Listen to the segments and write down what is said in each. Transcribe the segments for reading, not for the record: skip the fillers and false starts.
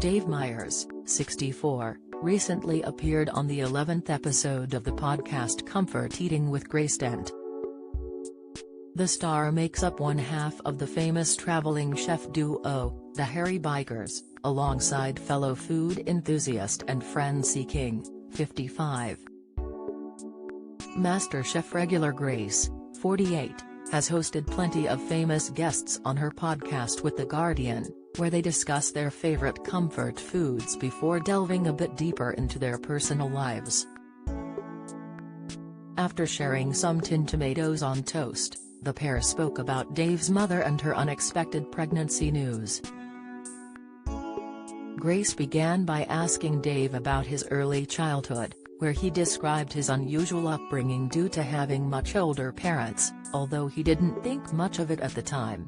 Dave Meyers, 64, recently appeared on the 11th episode of the podcast Comfort Eating with Grace Dent. The star makes up one half of the famous traveling chef duo, the Harry Bikers, alongside fellow food enthusiast and friend C. King, 55. MasterChef regular Grace, 48, has hosted plenty of famous guests on her podcast with The Guardian, where they discuss their favorite comfort foods before delving a bit deeper into their personal lives. After sharing some tinned tomatoes on toast, the pair spoke about Dave's mother and her unexpected pregnancy news. Grace began by asking Dave about his early childhood, where he described his unusual upbringing due to having much older parents, although he didn't think much of it at the time.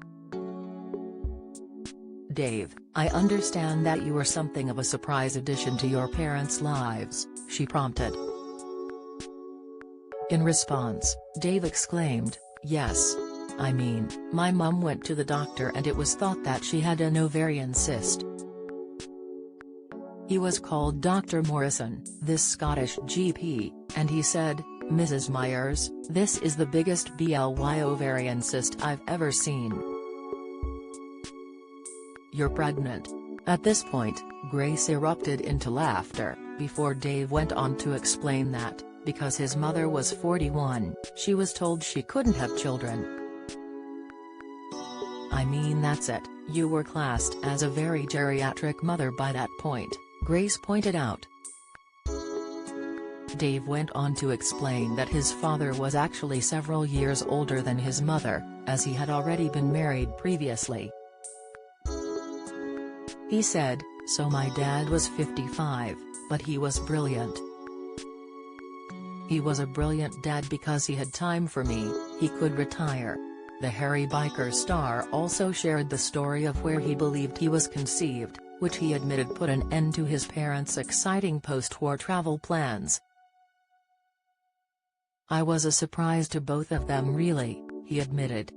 "Dave, I understand that you were something of a surprise addition to your parents' lives," she prompted. In response, Dave exclaimed, "Yes. I mean, my mum went to the doctor and it was thought that she had an ovarian cyst. He was called Dr. Morrison, this Scottish GP, and he said, 'Mrs. Myers, this is the biggest BLY ovarian cyst I've ever seen. You're pregnant.'" At this point, Grace erupted into laughter, before Dave went on to explain that, because his mother was 41, she was told she couldn't have children. "I mean, that's it, you were classed as a very geriatric mother by that point," Grace pointed out. Dave went on to explain that his father was actually several years older than his mother, as he had already been married previously. He said, "So my dad was 55, but he was brilliant. He was a brilliant dad because he had time for me, he could retire." The Harry Biker star also shared the story of where he believed he was conceived, which he admitted put an end to his parents' exciting post-war travel plans. "I was a surprise to both of them really," he admitted.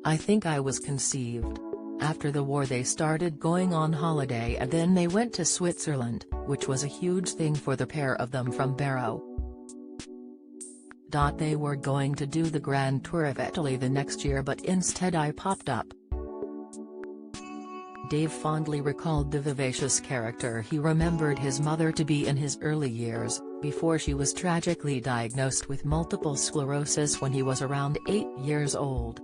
"I think I was conceived. After the war they started going on holiday and then they went to Switzerland, which was a huge thing for the pair of them from Barrow. They were going to do the Grand Tour of Italy the next year but instead I popped up." Dave fondly recalled the vivacious character he remembered his mother to be in his early years, before she was tragically diagnosed with multiple sclerosis when he was around 8 years old.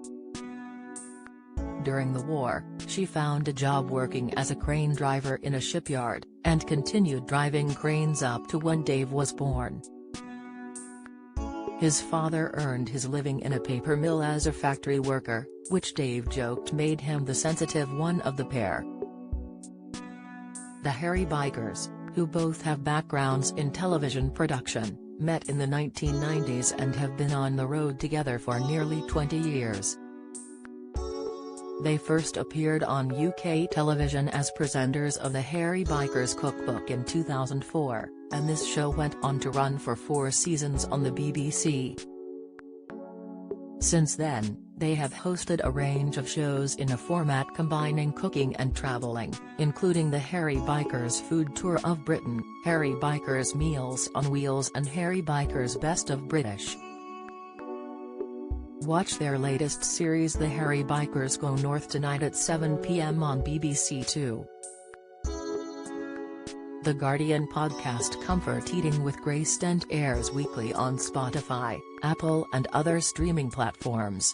During the war, she found a job working as a crane driver in a shipyard, and continued driving cranes up to when Dave was born. His father earned his living in a paper mill as a factory worker, which Dave joked made him the sensitive one of the pair. The Harry Bikers, who both have backgrounds in television production, met in the 1990s and have been on the road together for nearly 20 years. They first appeared on UK television as presenters of the Harry Bikers Cookbook in 2004, and this show went on to run for 4 seasons on the BBC. Since then, they have hosted a range of shows in a format combining cooking and traveling, including the Harry Bikers Food Tour of Britain, Harry Bikers Meals on Wheels and Harry Bikers Best of British. Watch their latest series The Harry Bikers Go North tonight at 7 p.m. on BBC Two. The Guardian podcast Comfort Eating with Grace Dent airs weekly on Spotify, Apple and other streaming platforms.